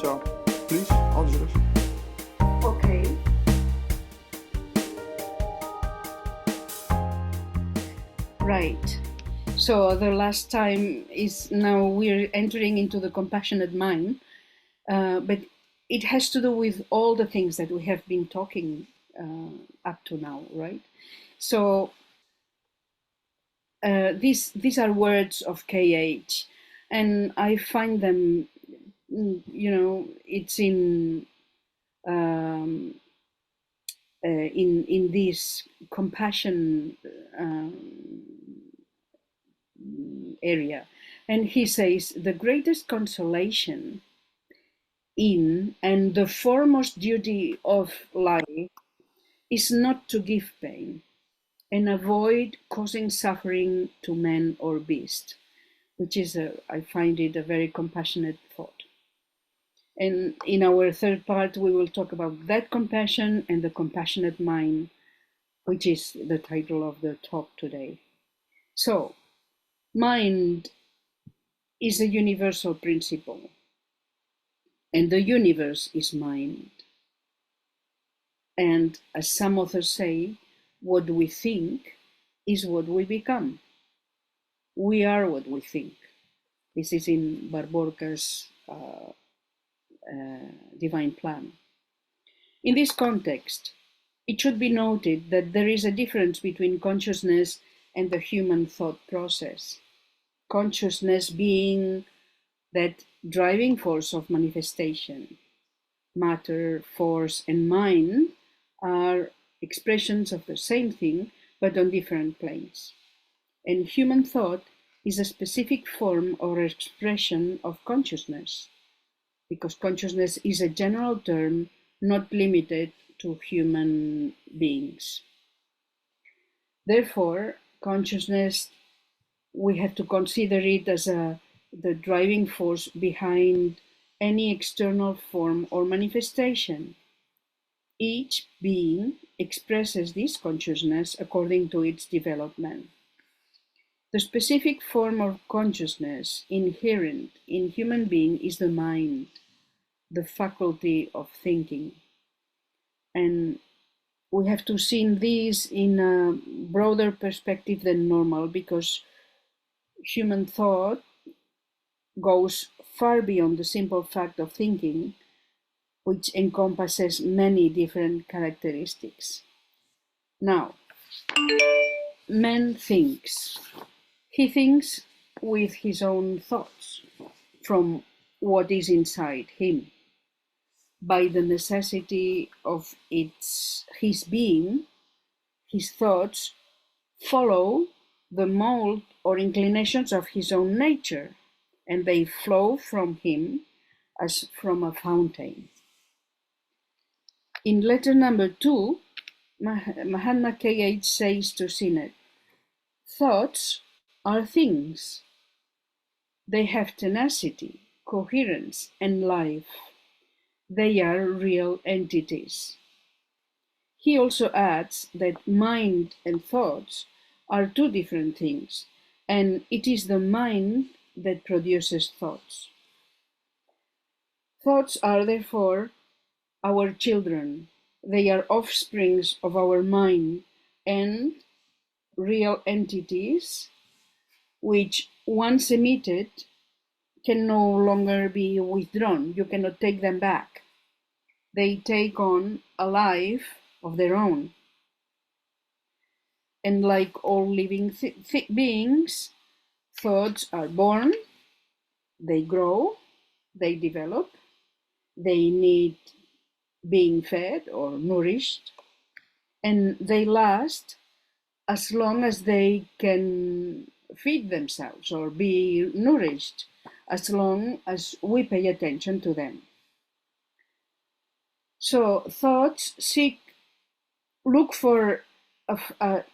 So, please, all is yours. Okay. Right. So the last time is now we're entering into the compassionate mind, but it has to do with all the things that we have been talking up to now, right? So these are words of KH, and I find them, it's in this compassion area, and he says the greatest consolation in and the foremost duty of life is not to give pain and avoid causing suffering to man or beast, which is, I find it a very compassionate thought. And in our third part, we will talk about that compassion and the compassionate mind, which is the title of the talk today. So, mind is a universal principle, and the universe is mind. And as some authors say, what we think is what we become. We are what we think. This is in Barborca's Divine Plan. In this context, it should be noted that there is a difference between consciousness and the human thought process. Consciousness being that driving force of manifestation. Matter, force, and mind are expressions of the same thing, but on different planes. And human thought is a specific form or expression of consciousness, because consciousness is a general term not limited to human beings. Therefore, consciousness, we have to consider it as the driving force behind any external form or manifestation. Each being expresses this consciousness according to its development. The specific form of consciousness inherent in human being is the mind, the faculty of thinking. And we have to see this in a broader perspective than normal, because human thought goes far beyond the simple fact of thinking, which encompasses many different characteristics. Now, man thinks. He thinks with his own thoughts, from what is inside him. By the necessity of his being, his thoughts follow the mold or inclinations of his own nature, and they flow from him as from a fountain. In letter number 2, Mahatma K.H. says to Sinet, thoughts are things. They have tenacity, coherence, and life. They are real entities. He also adds that mind and thoughts are two different things, and it is the mind that produces thoughts. Thoughts are therefore our children. They are offsprings of our mind and real entities, which once emitted can no longer be withdrawn. You cannot take them back. They take on a life of their own. And like all living beings, thoughts are born, they grow, they develop, they need being fed or nourished, and they last as long as they can feed themselves or be nourished, as long as we pay attention to them. So thoughts look for a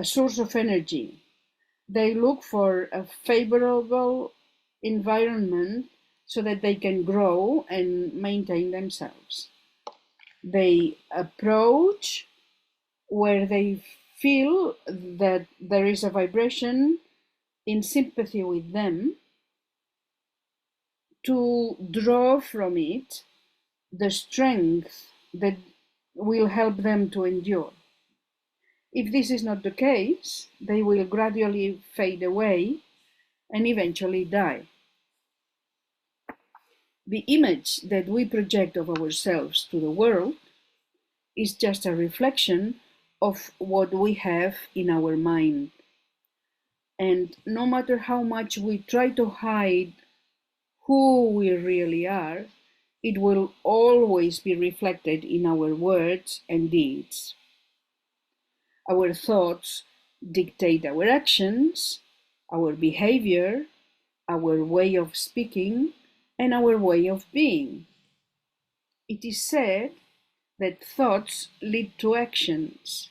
source of energy. They look for a favorable environment so that they can grow and maintain themselves. They approach where they feel that there is a vibration in sympathy with them, to draw from it the strength that will help them to endure. If this is not the case, they will gradually fade away and eventually die. The image that we project of ourselves to the world is just a reflection of what we have in our mind. And no matter how much we try to hide who we really are, it will always be reflected in our words and deeds. Our thoughts dictate our actions, our behavior, our way of speaking, and our way of being. It is said that thoughts lead to actions.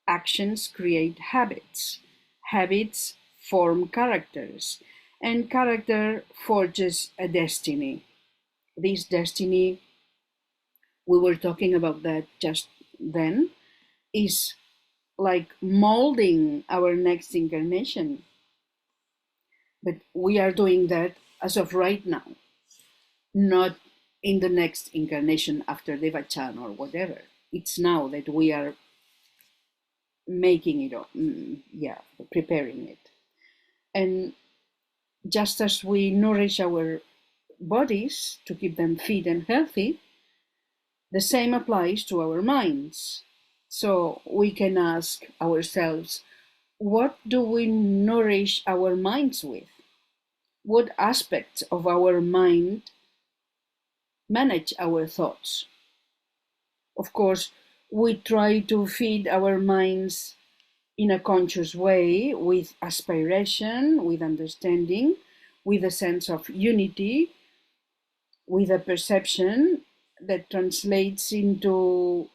Actions create habits. Habits form characters, and character forges a destiny. This destiny, we were talking about that just then, is like molding our next incarnation. But we are doing that as of right now, not in the next incarnation after Devachan or whatever. It's now that we are making it, preparing it. And just as we nourish our bodies to keep them fit and healthy, the same applies to our minds. So we can ask ourselves, what do we nourish our minds with? What aspects of our mind manage our thoughts? Of course, we try to feed our minds in a conscious way with aspiration, with understanding, with a sense of unity, with a perception that translates into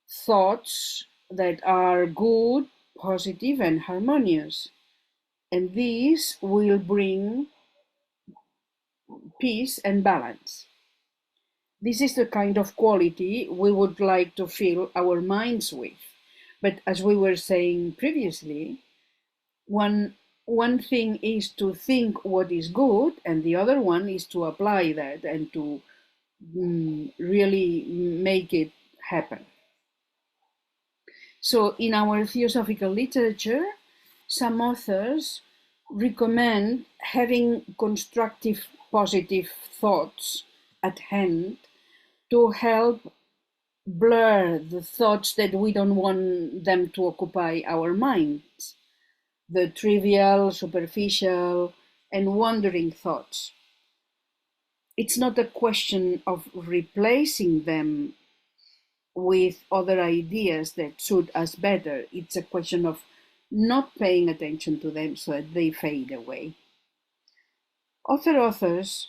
thoughts that are good, positive, and harmonious. And these will bring peace and balance. This is the kind of quality we would like to fill our minds with. But as we were saying previously, one thing is to think what is good, and the other one is to apply that and to really make it happen. So in our Theosophical literature, some authors recommend having constructive, positive thoughts at hand to help blur the thoughts that we don't want them to occupy our minds, the trivial, superficial, and wandering thoughts. It's not a question of replacing them with other ideas that suit us better. It's a question of not paying attention to them so that they fade away. Other authors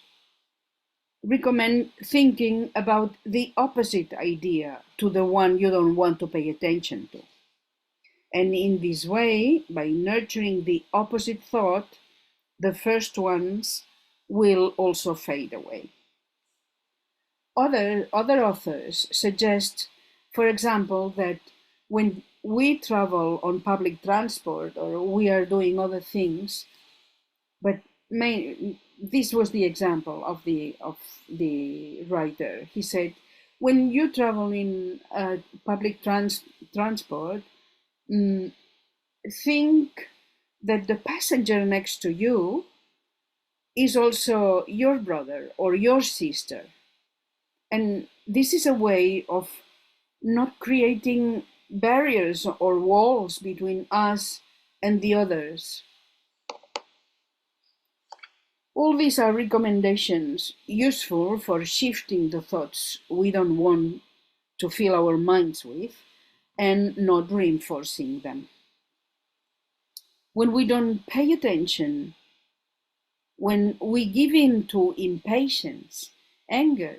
recommend thinking about the opposite idea to the one you don't want to pay attention to. And in this way, by nurturing the opposite thought, the first ones will also fade away. Other authors suggest, for example, that when we travel on public transport or we are doing other things, but this was the example of the writer. He said, when you travel in public transport, think that the passenger next to you is also your brother or your sister. And this is a way of not creating barriers or walls between us and the others. All these are recommendations useful for shifting the thoughts we don't want to fill our minds with and not reinforcing them. When we don't pay attention, when we give in to impatience, anger,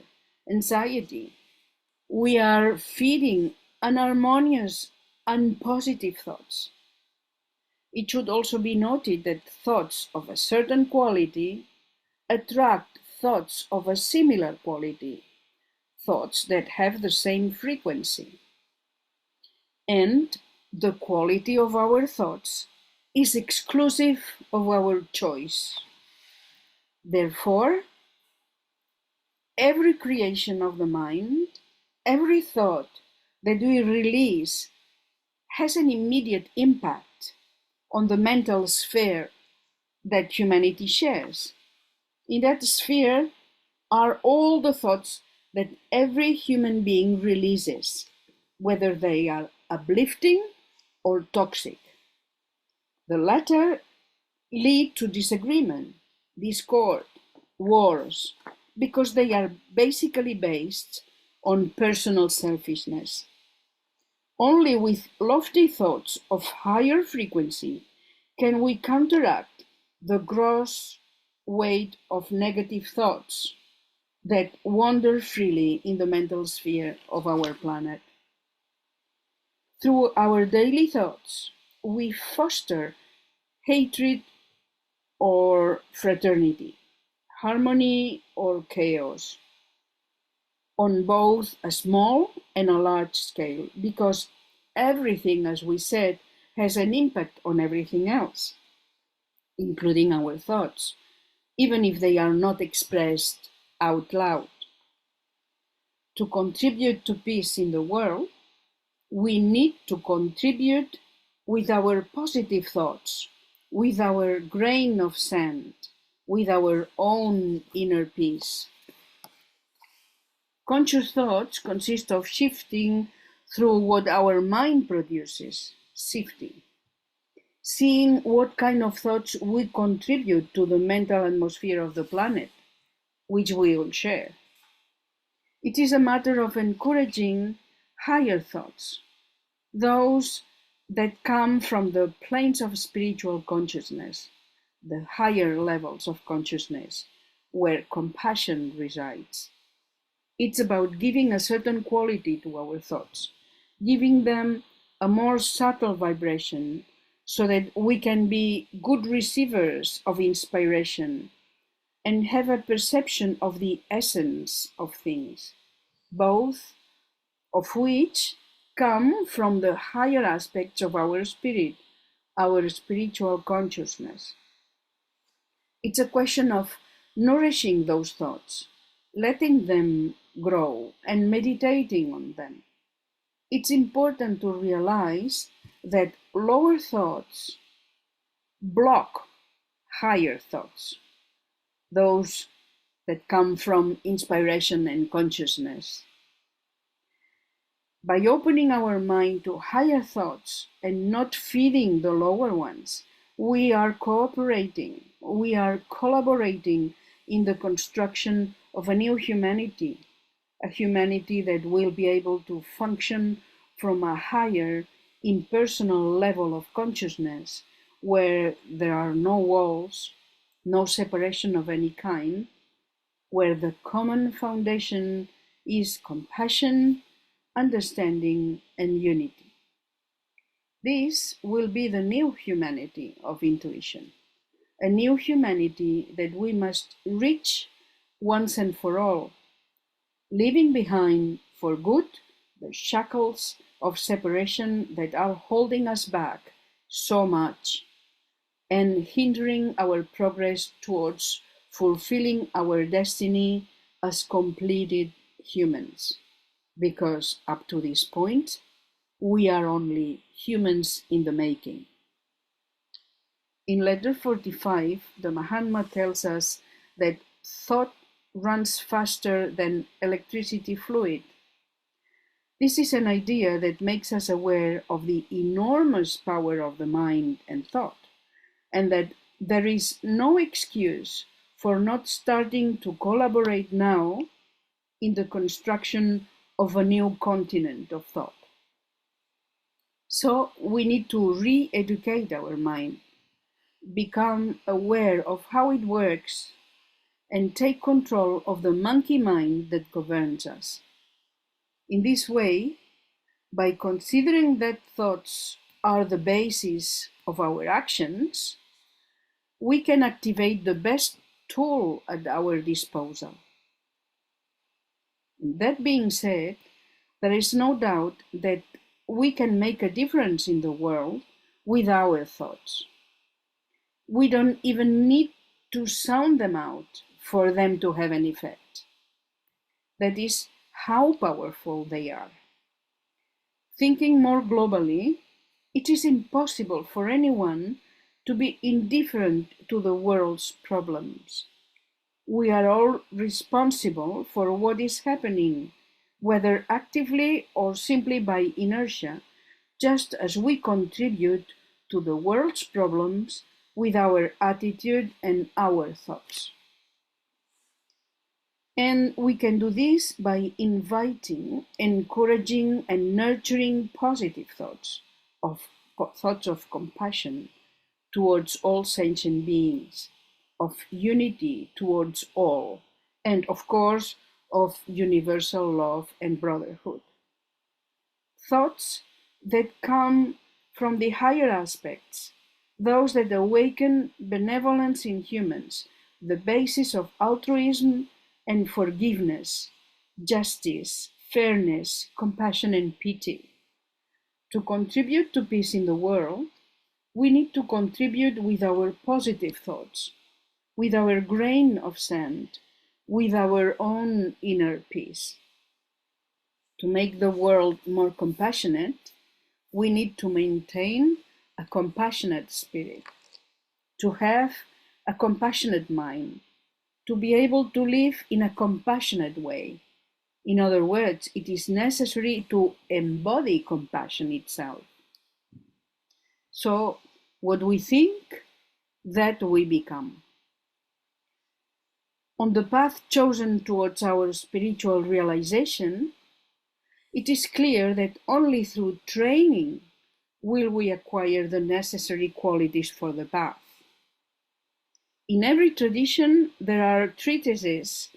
anxiety, we are feeding unharmonious, unpositive thoughts. It should also be noted that thoughts of a certain quality attract thoughts of a similar quality, thoughts that have the same frequency. And the quality of our thoughts is exclusive of our choice. Therefore, every creation of the mind, every thought that we release has an immediate impact on the mental sphere that humanity shares. In that sphere are all the thoughts that every human being releases, whether they are uplifting or toxic. The latter lead to disagreement, discord, wars, because they are basically based on personal selfishness. Only with lofty thoughts of higher frequency can we counteract the gross weight of negative thoughts that wander freely in the mental sphere of our planet. Through our daily thoughts, we foster hatred or fraternity, harmony or chaos, on both a small and a large scale, because everything, as we said, has an impact on everything else, including our thoughts, even if they are not expressed out loud. To contribute to peace in the world, we need to contribute with our positive thoughts, with our grain of sand, with our own inner peace. Conscious thoughts consist of shifting through what our mind produces, sifting, seeing what kind of thoughts we contribute to the mental atmosphere of the planet, which we all share. It is a matter of encouraging higher thoughts, those that come from the planes of spiritual consciousness, the higher levels of consciousness, where compassion resides. It's about giving a certain quality to our thoughts, giving them a more subtle vibration so that we can be good receivers of inspiration and have a perception of the essence of things, both of which come from the higher aspects of our spirit, our spiritual consciousness. It's a question of nourishing those thoughts, letting them grow, and meditating on them. It's important to realize that lower thoughts block higher thoughts, those that come from inspiration and consciousness. By opening our mind to higher thoughts and not feeding the lower ones, we are cooperating, we are collaborating in the construction of a new humanity, a humanity that will be able to function from a higher, impersonal level of consciousness, where there are no walls, no separation of any kind, where the common foundation is compassion, understanding, and unity. This will be the new humanity of intuition, a new humanity that we must reach once and for all, leaving behind for good the shackles of separation that are holding us back so much and hindering our progress towards fulfilling our destiny as completed humans. Because up to this point, we are only humans in the making. In letter 45, the Mahatma tells us that thought runs faster than electricity fluid. This is an idea that makes us aware of the enormous power of the mind and thought, and that there is no excuse for not starting to collaborate now in the construction of a new continent of thought. So we need to re-educate our mind, become aware of how it works, and take control of the monkey mind that governs us. In this way, by considering that thoughts are the basis of our actions, we can activate the best tool at our disposal. That being said, there is no doubt that we can make a difference in the world with our thoughts. We don't even need to sound them out for them to have an effect. that is, how powerful they are. Thinking more globally, it is impossible for anyone to be indifferent to the world's problems. We are all responsible for what is happening, whether actively or simply by inertia, just as we contribute to the world's problems with our attitude and our thoughts. And we can do this by inviting, encouraging, and nurturing positive thoughts of compassion towards all sentient beings, of unity towards all, and of course, of universal love and brotherhood. Thoughts that come from the higher aspects, those that awaken benevolence in humans, the basis of altruism and forgiveness, justice, fairness, compassion, and pity. To contribute to peace in the world, we need to contribute with our positive thoughts, with our grain of sand, with our own inner peace. To make the world more compassionate, we need to maintain a compassionate spirit, to have a compassionate mind, to be able to live in a compassionate way. In other words, it is necessary to embody compassion itself. So, what we think, that we become. On the path chosen towards our spiritual realization, it is clear that only through training will we acquire the necessary qualities for the path. In every tradition, there are treatises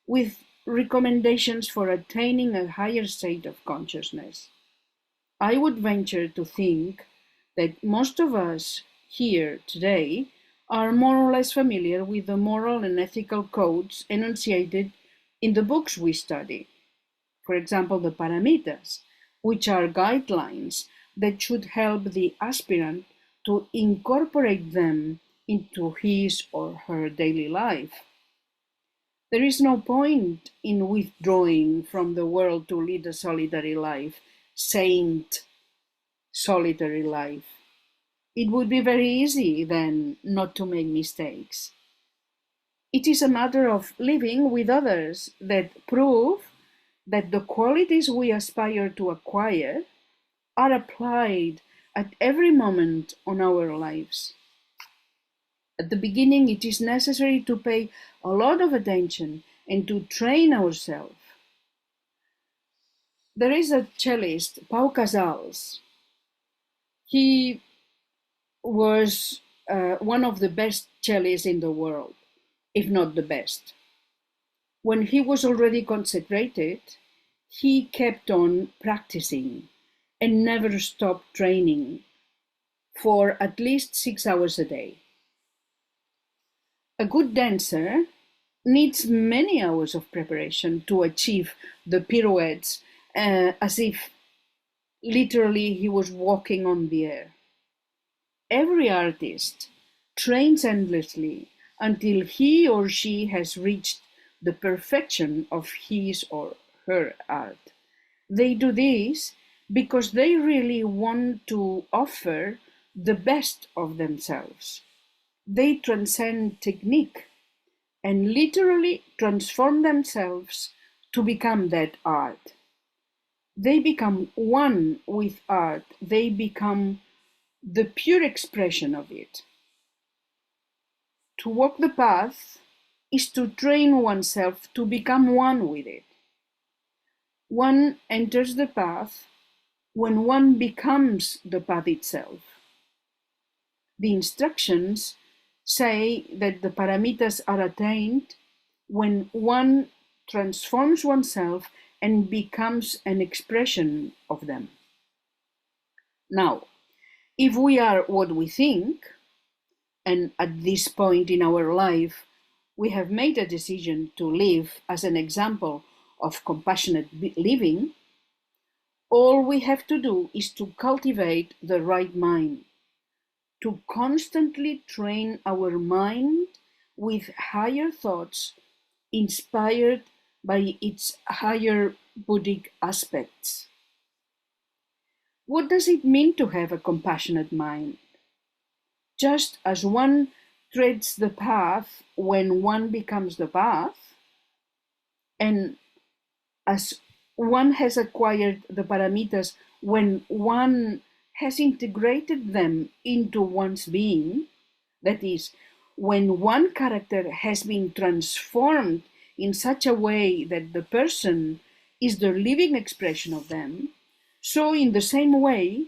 with recommendations for attaining a higher state of consciousness. I would venture to think that most of us here today are more or less familiar with the moral and ethical codes enunciated in the books we study. For example, the paramitas, which are guidelines that should help the aspirant to incorporate them into his or her daily life. There is no point in withdrawing from the world to lead a solitary life, saint solitary life. It would be very easy then not to make mistakes. It is a matter of living with others that prove that the qualities we aspire to acquire are applied at every moment on our lives. At the beginning, it is necessary to pay a lot of attention and to train ourselves. There is a cellist, Pau Casals. He was one of the best cellists in the world, if not the best. When he was already consecrated, he kept on practicing and never stopped training for at least 6 hours a day. A good dancer needs many hours of preparation to achieve the pirouettes as if literally he was walking on the air. Every artist trains endlessly until he or she has reached the perfection of his or her art. They do this because they really want to offer the best of themselves. They transcend technique and literally transform themselves to become that art. They become one with art. They become the pure expression of it. To walk the path is to train oneself to become one with it. One enters the path when one becomes the path itself. The instructions say that the paramitas are attained when one transforms oneself and becomes an expression of them. Now, if we are what we think, and at this point in our life we have made a decision to live as an example of compassionate living, all we have to do is to cultivate the right mind, to constantly train our mind with higher thoughts inspired by its higher Buddhic aspects. What does it mean to have a compassionate mind? Just as one treads the path when one becomes the path, and as one has acquired the paramitas when one has integrated them into one's being, that is, when one character has been transformed in such a way that the person is the living expression of them, so in the same way,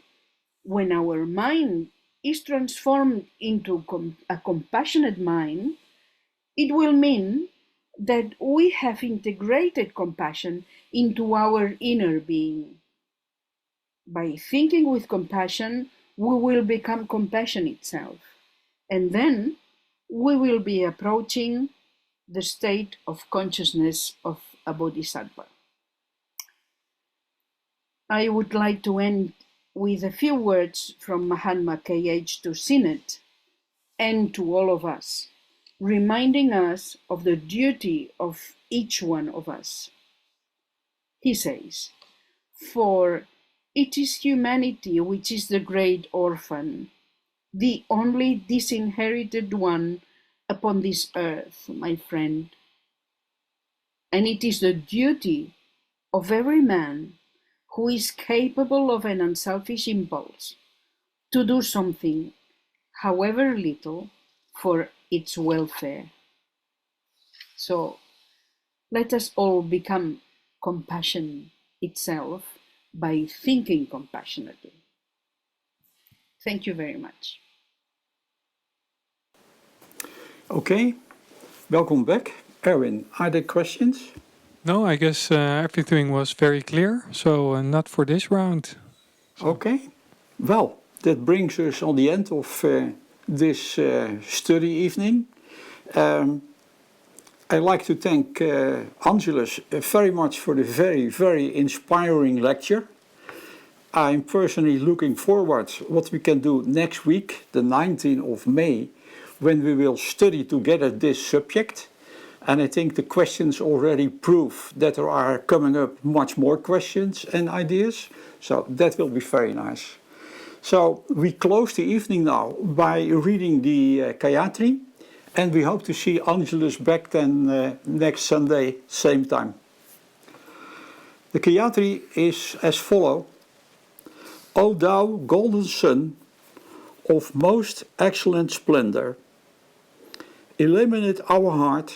when our mind is transformed into a compassionate mind, it will mean that we have integrated compassion into our inner being. By thinking with compassion, we will become compassion itself, and then we will be approaching the state of consciousness of a bodhisattva. I would like to end with a few words from Mahatma K.H. to Synod and to all of us, reminding us of the duty of each one of us. He says, "For it is humanity which is the great orphan, the only disinherited one upon this earth, my friend. And it is the duty of every man who is capable of an unselfish impulse to do something, however little, for its welfare." So let us all become compassion itself by thinking compassionately. Thank you very much. Okay, welcome back. Erwin, are there questions? No, I guess everything was very clear, so not for this round. So. Okay, well, that brings us on the end of this study evening. I'd like to thank Angelus very much for the very, very inspiring lecture. I'm personally looking forward to what we can do next week, the 19th of May, when we will study together this subject. And I think the questions already prove that there are coming up much more questions and ideas. So that will be very nice. So we close the evening now by reading the Gayatri. And we hope to see Angelus back then next Sunday, same time. The Gayatri is as follows. O thou golden sun of most excellent splendor, illuminate our heart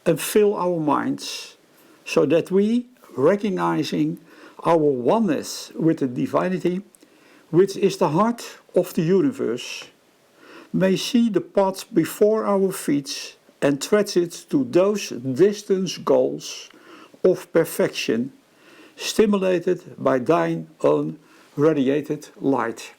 and fill our minds, so that we, recognizing our oneness with the divinity, which is the heart of the universe, may see the path before our feet and tread it to those distant goals of perfection, stimulated by thine own radiated light.